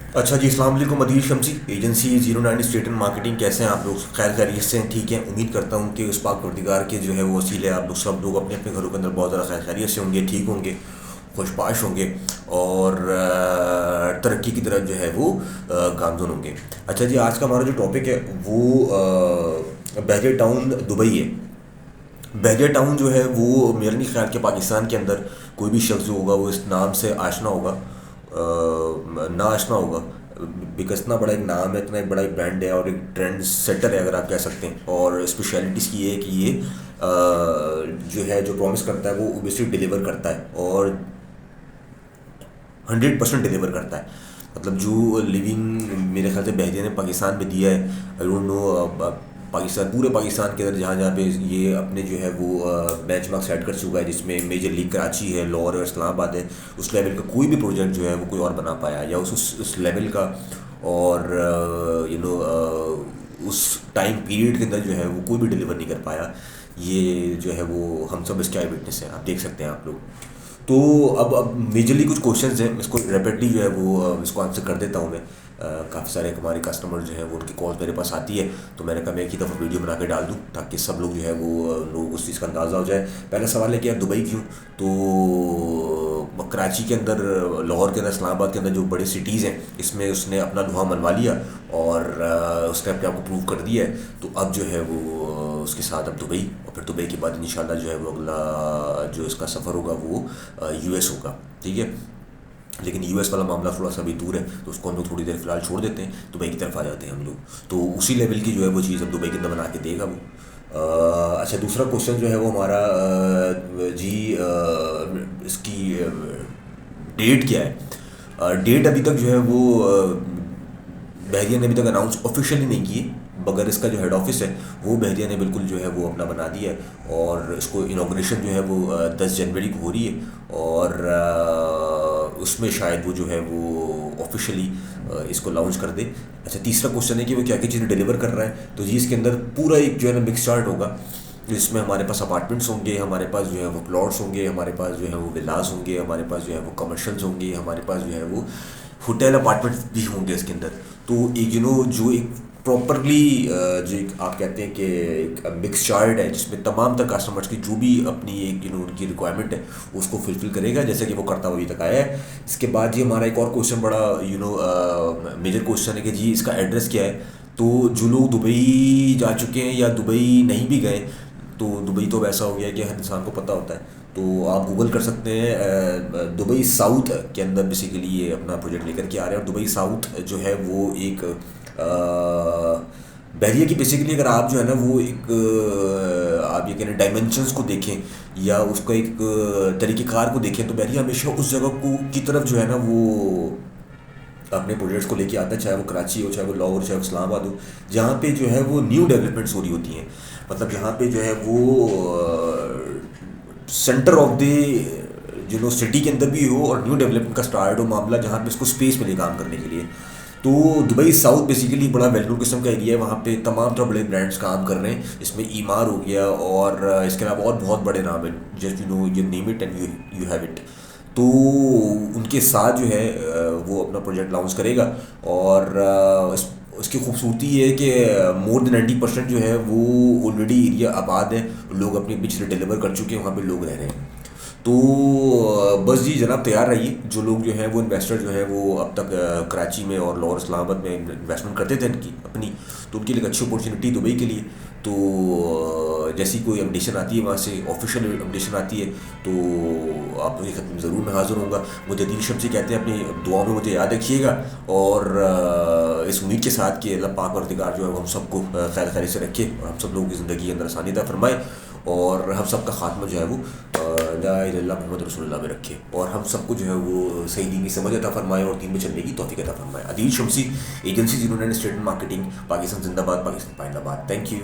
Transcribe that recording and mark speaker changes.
Speaker 1: अच्छा जी, अस्सलाम वालेकुम। अदील शमसी, एजेंसी 09 स्टेट एंड मार्केटिंग। कैसे हैं आप लोग? खैर खैरियत से हैं? ठीक है, उम्मीद करता हूँ कि उस पाक परदिगार के जो है वो वसीले आप लोग सब लोग अपने अपने घरों के अंदर बहुत ज़्यादा खैर खैरियत से होंगे, ठीक होंगे, खुशपाश होंगे और तरक्की की तरफ जो है वो गामज़न होंगे। अच्छा जी, आज का हमारा जो टॉपिक है वो बहरिया टाउन दुबई है। बहरिया टाउन जो है वो मेरा नहीं ख्याल कि पाकिस्तान के अंदर कोई भी शख्स जो होगा वो इस नाम से आशना होगा, ना आशना होगा। बिकॉज इतना बड़ा एक नाम है, इतना एक बड़ा एक ब्रांड है और एक ट्रेंड सेटर है अगर आप कह सकते हैं। और स्पेशलिटी इसकी ये है कि ये जो है जो प्रॉमिस करता है वो ओबियसली डिलीवर करता है और 100% डिलीवर करता है। मतलब जो लिविंग मेरे ख्याल से बहरिया ने पाकिस्तान में दिया है, आई डोंट नो, पाकिस्तान पूरे पाकिस्तान के अंदर जहाँ जहाँ पे ये अपने जो है वो बेंच मार्क सेट कर चुका है, जिसमें मेजर लीग कराची है, लाहौर है, इस्लामाबाद है, उस लेवल का कोई भी प्रोजेक्ट जो है वो कोई और बना पाया या उस लेवल का। और उस टाइम पीरियड के अंदर जो है वो कोई भी डिलीवर नहीं कर पाया। ये जो है वो हम सब इसके आई विटनेस हैं, आप देख सकते हैं आप लोग। तो अब मेजरली कुछ क्वेश्चंस हैं, इसको रैपिडली जो है वो इसको आंसर कर देता हूँ मैं। काफ़ी सारे हमारे कस्टमर जो हैं वो उनकी कॉल मेरे पास आती है, तो मैंने कहा मैं एक ही दफ़ा वीडियो बना के डाल दूँ ताकि सब लोग जो है वो लोग उस चीज़ का अंदाज़ा हो जाए। पहला सवाल है कि यार दुबई क्यों? तो कराची के अंदर, लाहौर के अंदर, इस्लामाबाद के अंदर जो बड़े सिटीज़ हैं इसमें उसने अपना लुहा मनवा लिया और उसने अपने आप को प्रूव कर दिया है। तो अब जो है वो उसके साथ अब दुबई, और फिर दुबई के बाद इंशाल्लाह जो है वो अगला जो इसका सफ़र होगा वो यूएस होगा। ठीक है, लेकिन यूएस वाला मामला थोड़ा सा भी दूर है, तो उसको हम लोग थोड़ी देर फिलहाल छोड़ देते हैं, दुबई की तरफ आ जाते हैं हम लोग। तो उसी लेवल की जो है वो चीज़ अब दुबई के अंदर बना के देगा वो। अच्छा, दूसरा क्वेश्चन जो है वो हमारा जी, इसकी डेट क्या है? डेट अभी तक जो है वो बहरिया ने अभी तक अनाउंस ऑफिशियली नहीं की है, मगर इसका जो हेड ऑफिस है वो बहरिया ने बिल्कुल जो है वो अपना बना दिया है और इसको इनाग्रेशन जो है वो 10 जनवरी को हो रही है। और उसमें शायद वो जो है वो ऑफिशियली इसको लॉन्च कर दे। अच्छा, तीसरा क्वेश्चन है कि वो क्या क्या चीज़ें डिलीवर कर रहा है। तो जी, इसके अंदर पूरा एक जो है ना मिक्स चार्ट होगा, जिसमें हमारे पास अपार्टमेंट्स होंगे, हमारे पास जो है वो प्लॉट्स होंगे, हमारे पास जो है वो विलास होंगे, हमारे पास जो है वो कमर्शल्स होंगे, हमारे पास जो है वो होटल अपार्टमेंट्स भी होंगे इसके अंदर। तो एक जो एक प्रॉपरली जो एक आप कहते हैं कि एक मिक्स चार्ट है जिसमें तमाम तर कस्टमर्स की जो भी अपनी एक उनकी रिक्वायरमेंट है उसको फुलफिल करेगा, जैसे कि वो करता हुआ अभी तक आया है। इसके बाद जी हमारा एक और क्वेश्चन बड़ा मेजर क्वेश्चन है कि जी इसका एड्रेस क्या है। तो जो लोग दुबई जा चुके हैं या दुबई नहीं भी गए, तो दुबई तो वैसा हो गया कि हर इंसान को पता होता है। तो आप गूगल कर सकते हैं, दुबई साउथ के अंदर बेसिकली ये अपना प्रोजेक्ट लेकर के आ रहे हैं। और दुबई साउथ जो है वो एक बैरियर की बेसिकली अगर आप जो है ना वो एक आप ये कह रहे हैं डायमेंशंस को देखें या उसका एक तरीक़ेकार को देखें, तो बैरियर हमेशा उस जगह को की तरफ जो है ना वो अपने प्रोजेक्ट्स को लेके आता है, चाहे वो कराची हो, चाहे वो लाहौर, चाहे वो इस्लामाबाद हो, जहाँ पे जो है वो न्यू डेवलपमेंट्स हो रही होती हैं। मतलब जहाँ पे जो है वो सेंटर ऑफ द सिटी के अंदर भी हो और न्यू डेवलपमेंट का स्टार्ट हो मामला, जहाँ पे इसको स्पेस मिले काम करने के लिए। तो दुबई साउथ बेसिकली बड़ा वेल नोन किस्म का एरिया है, वहाँ पे तमाम तरह बड़े ब्रांड्स काम कर रहे हैं। इसमें ईमार हो गया और इसके अलावा और बहुत बड़े नाम हैं, just you name it and you have it. तो उनके साथ जो है वो अपना प्रोजेक्ट लॉन्च करेगा। और उसकी खूबसूरती ये है कि मोर देन 90% जो है वो ऑलरेडी एरिया आबाद है, लोग अपने बिजली डिलीवर कर चुके हैं, वहाँ पे लोग रह रहे हैं। तो बस जी जनाब, तैयार रहिए। जो लोग जो हैं वो इन्वेस्टर जो हैं वो अब तक कराची में और लाहौर इस्लामाबाद में इन्वेस्टमेंट करते थे इनकी अपनी, तो उनके लिए एक अच्छी अपॉर्चुनिटी दुबई के लिए। तो जैसी कोई अपडेशन आती है वहाँ से, ऑफिशियल अपडेशन आती है, तो आप लोगों की खदमत में ज़रूर मैं हाज़िर होऊंगा। मुझे दिल शब्द से कहते हैं अपनी दुआ में मुझे याद रखिएगा। और इस उम्मीद के साथ कि अल्लाह पाक परवरदिगार जो है वो हम सबको खैर खैर से रखे और हम सब लोगों की ज़िंदगी के अंदर आसानी अता फरमाए और हम सब का खात्मा जो है वो ला इलाहा इल्लल्लाह मुहम्मद रसूलुल्लाह में रखे और हम सबको जो है वो सही दीन की समझ अता फरमाए और दीन में चलने की तौफीक अता फरमाए। अदील शमसी, एजेंसी 09 स्टेट मार्केटिंग, पाकिस्तान जिंदाबाद, पाकिस्तान पाइंदाबाद। Thank you.